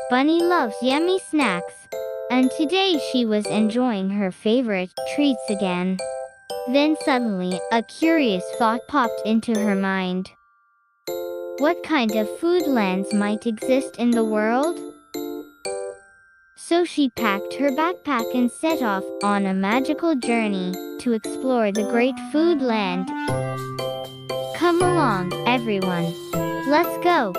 Bunny loves yummy snacks, and today she was enjoying her favorite treats again. Then suddenly, a curious thought popped into her mind. What kind of food lands might exist in the world? So she packed her backpack and set off on a magical journey to explore the great food land. Come along, everyone. Let's go.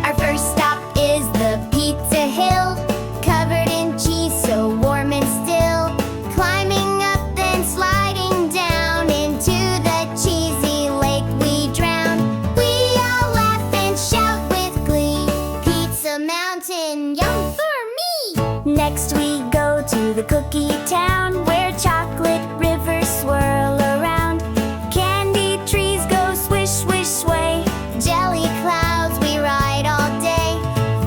Our first stop is the Pizza Hill, covered in cheese so warm and still. Climbing up then sliding down into the cheesy lake we drown. We all laugh and shout with glee. Pizza Mountain, yum for me! Next we go to the cookie town, where chocolate rivers swirl around. Candy trees go swish, swish, sway. Jelly clouds we ride all day.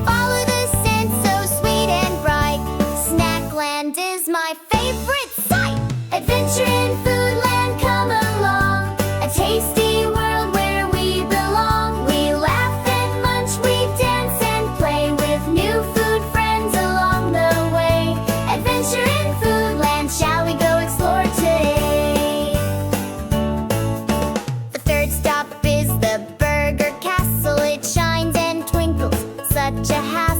Follow the scent so sweet and bright. Snackland is my favorite sight. Adventure in Foodland, come along. A tasty world where we belong. We laugh and munch, we dance and play with new food friends along the way. Adventure in Foodland, shall we go explore today? The third stop is the Burger Castle. It shines and twinkles, such a happy